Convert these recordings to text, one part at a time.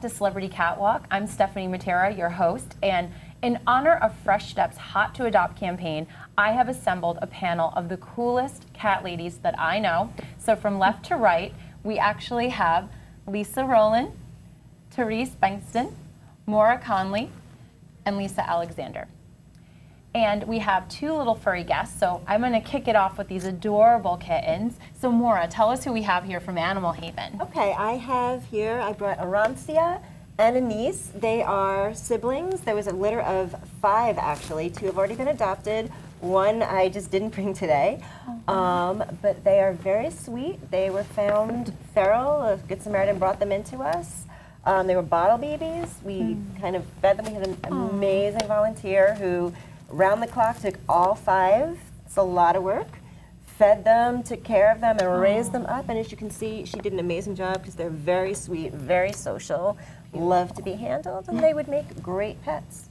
to Celebrity Catwalk. I'm Stephanie Matera, your host, and in honor of Fresh Step's Hot to Adopt campaign, I have assembled a panel of the coolest cat ladies that I know. So from left to right, we actually have Lisa Rowland, Therese Bankston, Maura Conley, and Lisa Alexander. And we have two little furry guests, so I'm going to kick it off with these adorable kittens. So Maura, tell us who we have here from Animal Haven. Okay, I brought Arancia and a niece. They are siblings. There was a litter of 5 actually. 2 have already been adopted. 1 I just didn't bring today. But they are very sweet. They were found feral. A Good Samaritan brought them into us. They were bottle babies. We kind of fed them. We had an amazing volunteer who round the clock took all 5. It's a lot of work. Fed them, took care of them, and raised them up. And as you can see, she did an amazing job because they're very sweet, very social, love to be handled, and they would make great pets.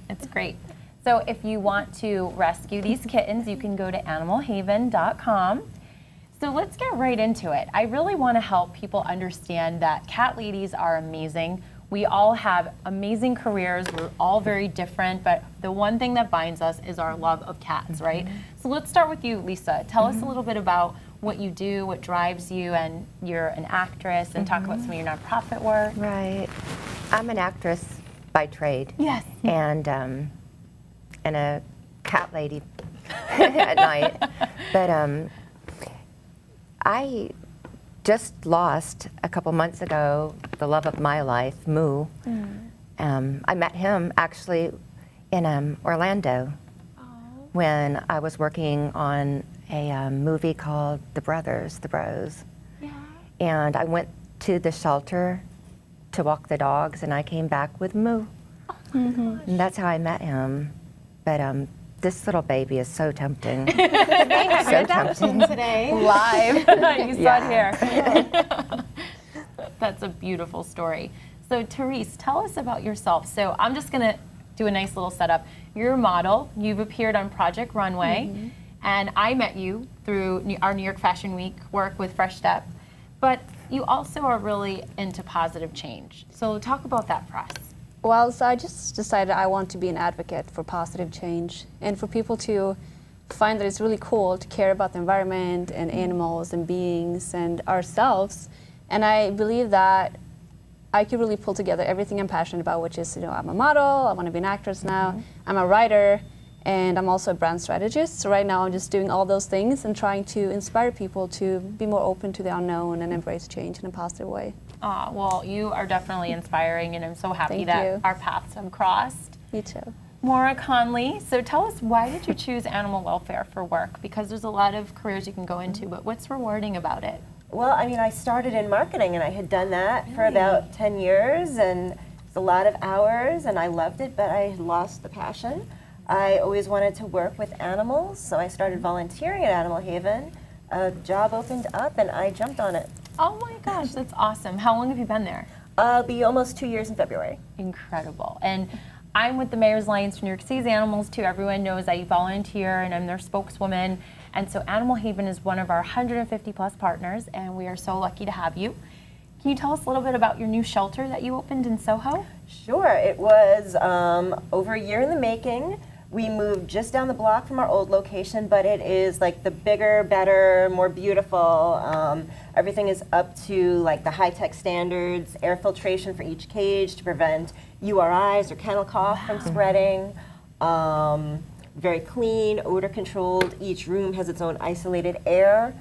It's great. So if you want to rescue these kittens, you can go to animalhaven.com. So let's get right into it. I really want to help people understand that cat ladies are amazing. We all have amazing careers. We're all very different, but the one thing that binds us is our love of cats, right? So let's start with you, Lisa. Tell us a little bit about what you do, what drives you, and you're an actress, and talk about some of your nonprofit work. Right. I'm an actress by trade. Yes. And a cat lady at night. But I just lost a couple months ago the love of my life, Moo. I met him actually in Orlando when I was working on a movie called The Brothers, The Bros. Yeah. And I went to the shelter to walk the dogs, and I came back with Moo. And that's how I met him. But this little baby is so tempting. So tempting. Today. Live. You saw it Yeah. here. That's a beautiful story. So Therese, tell us about yourself. So I'm just going to do a nice little setup. You're a model. You've appeared on Project Runway. And I met you through our New York Fashion Week work with Fresh Step. But you also are really into positive change. So talk about that for us. Well, so I just decided I want to be an advocate for positive change and for people to find that it's really cool to care about the environment and animals and beings and ourselves. And I believe that I could really pull together everything I'm passionate about, which is, I'm a model, I want to be an actress now, I'm a writer, and I'm also a brand strategist. So right now I'm just doing all those things and trying to inspire people to be more open to the unknown and embrace change in a positive way. Well, you are definitely inspiring, and I'm so happy Thank that you. our paths have crossed. Me too. Maura Conley, so tell us, why did you choose animal welfare for work? Because there's a lot of careers you can go into, but what's rewarding about it? Well, I mean, I started in marketing, and I had done that for about 10 years, and it's a lot of hours, and I loved it, but I had lost the passion. I always wanted to work with animals, so I started volunteering at Animal Haven. A job opened up, and I jumped on it. Oh my gosh, that's awesome. How long have you been there? I'll be almost 2 years in February. Incredible. And I'm with the Mayor's Alliance for New York City's Animals too. Everyone knows I volunteer and I'm their spokeswoman. And so Animal Haven is one of our 150 plus partners, and we are so lucky to have you. Can you tell us a little bit about your new shelter that you opened in Soho? Sure, it was over a year in the making. We moved just down the block from our old location, but it is like the bigger, better, more beautiful. Everything is up to like the high-tech standards, air filtration for each cage to prevent URIs or kennel cough from spreading. Very clean, odor controlled. Each room has its own isolated air.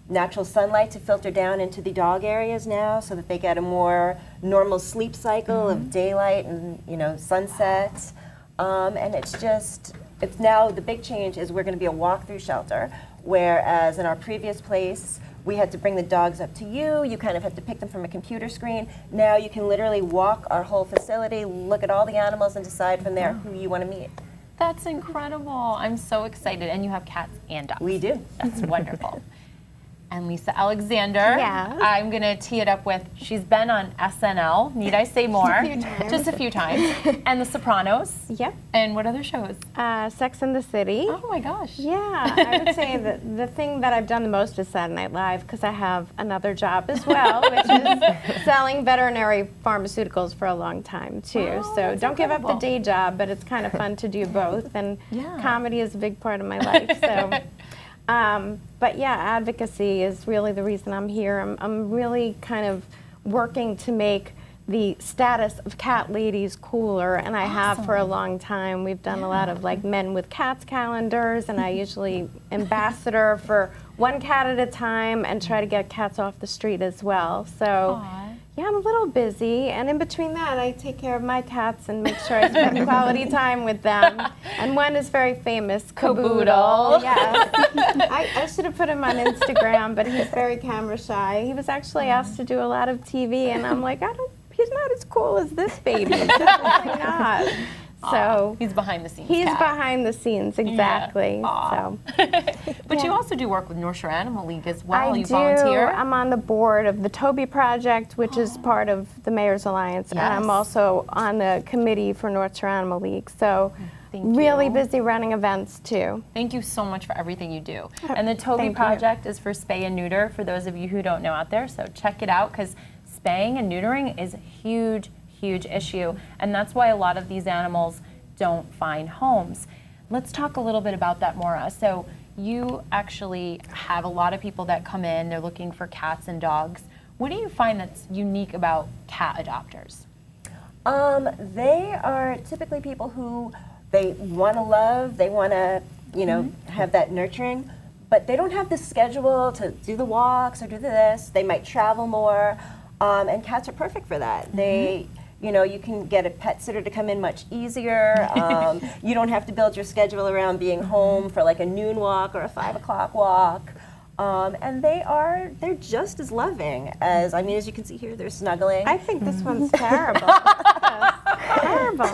Natural sunlight to filter down into the dog areas now so that they get a more normal sleep cycle of daylight and sunset. And it's now the big change is we're going to be a walk-through shelter, whereas in our previous place, we had to bring the dogs up to you. You kind of had to pick them from a computer screen. Now you can literally walk our whole facility, look at all the animals, and decide from there who you want to meet. That's incredible. I'm so excited. And you have cats and dogs. We do. That's wonderful. and Lisa Alexander. Yes. I'm going to tee it up with, she's been on SNL, need I say more? A few times. Just a few times. And The Sopranos. Yep. And what other shows? Sex and the City. Oh my gosh. Yeah, I would say that the thing that I've done the most is Saturday Night Live because I have another job as well, which is selling veterinary pharmaceuticals for a long time too. Wow, So that's don't give up the incredible. day job, but it's kind of fun to do both. And Yeah. comedy is a big part of my life. So, but yeah, advocacy is really the reason I'm here. I'm really kind of working to make the status of cat ladies cooler, and I have for a long time. We've done a lot of like men with cats calendars, and I usually ambassador for one cat at a time and try to get cats off the street as well. So Aw. yeah, I'm a little busy, and in between that I take care of my cats and make sure I spend quality time with them. And one is very famous, Caboodle. Yes. I should have put him on Instagram, but he's very camera shy. He was actually asked to do a lot of TV, and I'm like, he's not as cool as this baby. Definitely not. So He's behind the scenes. he's cat. behind the scenes, exactly. Aw. So But you Yeah. also do work with North Shore Animal League as well. I You do. volunteer. I'm on the board of the Toby Project, which is part of the Mayor's Alliance, and I'm Yes. also on the committee for North Shore Animal League. So Thank really you. busy running events too. Thank you so much for everything you do. And the Toby Thank you. Project is for spay and neuter, for those of you who don't know out there. So check it out, because spaying and neutering is a huge, huge issue. And that's why a lot of these animals don't find homes. Let's talk a little bit about that, Maura. So you actually have a lot of people that come in, they're looking for cats and dogs. What do you find that's unique about cat adopters? They are typically people who they want to love, they want to, have that nurturing, but they don't have the schedule to do the walks or do this. They might travel more, and cats are perfect for that. They, you can get a pet sitter to come in much easier. You don't have to build your schedule around being home for like a noon walk or a 5 o'clock walk. And they're just as loving as you can see here, they're snuggling. I think this one's terrible. Terrible.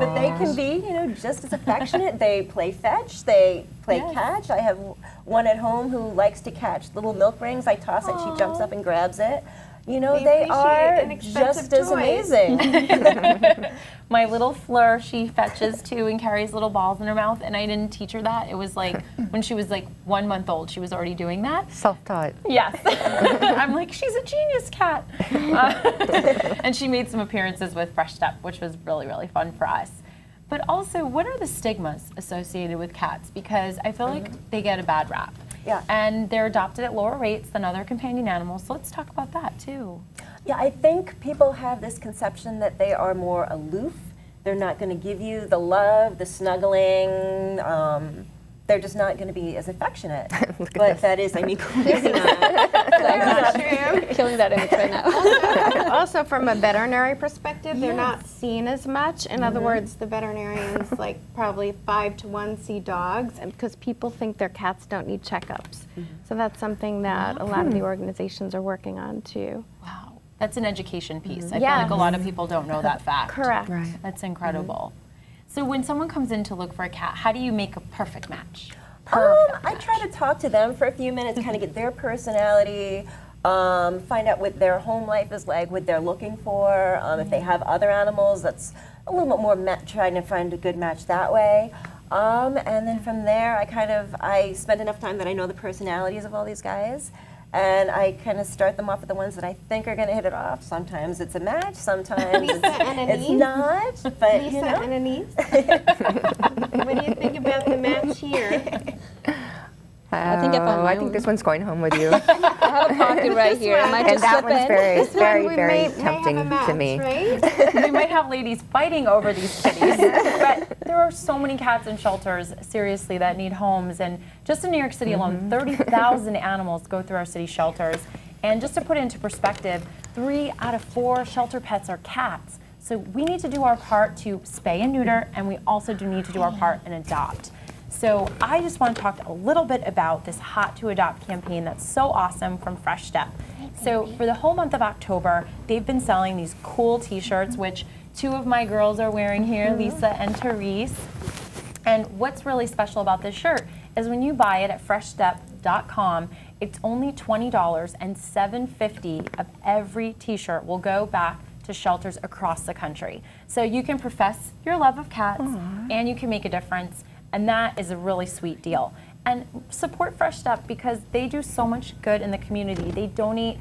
But they can be, just as affectionate. They play fetch, they play catch. I have one at home who likes to catch little milk rings. I toss it, she jumps up and grabs it. They appreciate are inexpensive just as toys. amazing. My little Fleur, she fetches too and carries little balls in her mouth, and I didn't teach her that. It was like when she was like 1 month old, she was already doing that. Self-taught. Yes. I'm like, she's a genius cat. And she made some appearances with Fresh Step, which was really, really fun for us. But also, what are the stigmas associated with cats? Because I feel like they get a bad rap. Yeah. And they're adopted at lower rates than other companion animals. So let's talk about that too. Yeah, I think people have this conception that they are more aloof. They're not going to give you the love, the snuggling. They're just not going to be as affectionate. But that is, clearly not. Killing that image right now. Also, from a veterinary perspective, they're not seen as much. In other words, the veterinarians probably 5 to 1 see dogs, and because people think their cats don't need checkups. So that's something that a lot of the organizations are working on too. Wow. That's an education piece. I feel Yes. like a lot of people don't know that fact. Correct. Right. That's incredible. So when someone comes in to look for a cat, how do you make a perfect match? I try to talk to them for a few minutes, kind of get their personality, find out what their home life is like, what they're looking for. If they have other animals, that's a little bit more trying to find a good match that way. And then from there, I spend enough time that I know the personalities of all these guys. And I kind of start them off with the ones that I think are going to hit it off. Sometimes it's a match, sometimes Lisa and it's Anise? not. But Lisa and Anise, what do you think about the match here? I think I found Oh, my I think own. this one's going home with you. I have a pocket right here. I might And just that slip one's in. very, very, We very may have a tempting to match, me. right? We might have ladies fighting over these kitties, but there are so many cats in shelters, seriously, that need homes. And just in New York City alone, 30,000 animals go through our city shelters. And just to put it into perspective, 3 out of 4 shelter pets are cats. So we need to do our part to spay and neuter, and we also do need to do our part and adopt. So I just want to talk a little bit about this Hot to Adopt campaign that's so awesome from Fresh Step. So for the whole month of October, they've been selling these cool t-shirts, which 2 of my girls are wearing here, Lisa and Therese. And what's really special about this shirt is when you buy it at freshstep.com, It's only $20, and $7.50 of every t-shirt will go back to shelters across the country. So you can profess your love of cats and you can make a difference, and that is a really sweet deal. And support Fresh Step because they do so much good in the community. They donate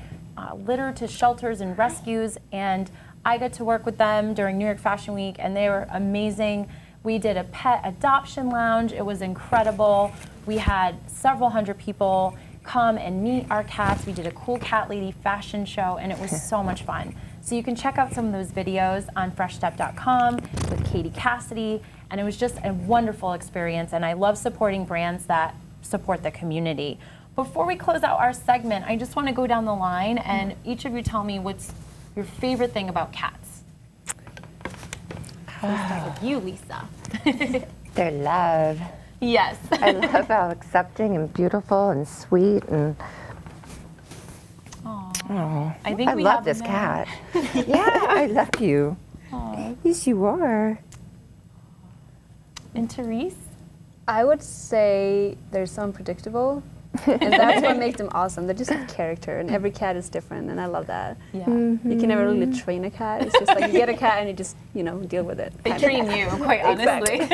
litter to shelters and rescues, and I got to work with them during New York Fashion Week, and they were amazing. We did a pet adoption lounge. It was incredible. We had several hundred people come and meet our cats. We did a cool cat lady fashion show, and it was so much fun. So you can check out some of those videos on freshstep.com with Katie Cassidy, and it was just a wonderful experience, and I love supporting brands that support the community. Before we close out our segment, I just want to go down the line, and each of you tell me what's your favorite thing about cats. We'll start with you, Lisa. Their love. Yes. I love how accepting and beautiful and sweet and. Oh, I think I we love have this them cat. Yeah, I love you. Yes, you are. And Therese? I would say they're so unpredictable, and that's what makes them awesome. They just have character, and every cat is different, and I love that. Yeah. You can never really train a cat. It's just like you get a cat and you just, deal with it. They train you, quite honestly.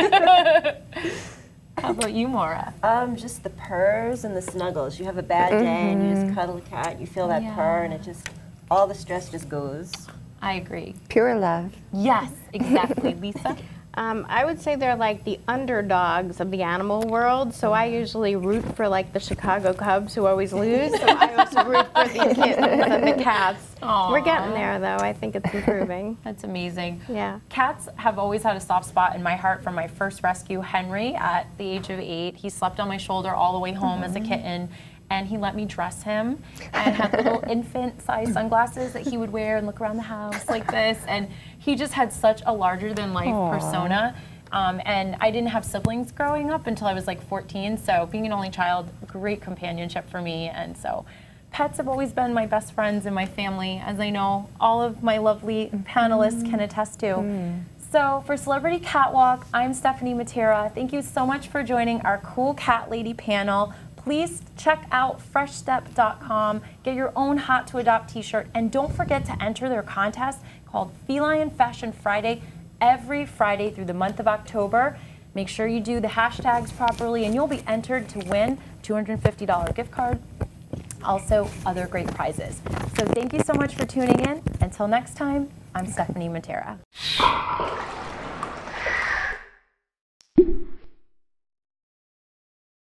How about you, Maura? Just the purrs and the snuggles. You have a bad day and you just cuddle a cat, you feel that purr, and it just, all the stress just goes. I agree. Pure love. Yes, exactly. Lisa? I would say they're like the underdogs of the animal world. So I usually root for like the Chicago Cubs who always lose. So I also root for the kittens and the cats. Aww. We're getting there though. I think it's improving. That's amazing. Yeah. Cats have always had a soft spot in my heart from my first rescue, Henry, at the age of 8. He slept on my shoulder all the way home as a kitten, and he let me dress him and had little infant-sized sunglasses that he would wear and look around the house like this. And he just had such a larger-than-life persona. And I didn't have siblings growing up until I was like 14, so being an only child, great companionship for me. And so pets have always been my best friends in my family, as I know all of my lovely panelists can attest to. So for Celebrity Catwalk, I'm Stephanie Matera. Thank you so much for joining our cool cat lady panel. Please check out freshstep.com, get your own Hot to Adopt t-shirt, and don't forget to enter their contest called Feline Fashion Friday every Friday through the month of October. Make sure you do the hashtags properly, and you'll be entered to win $250 gift card, also other great prizes. So thank you so much for tuning in. Until next time, I'm Stephanie Matera.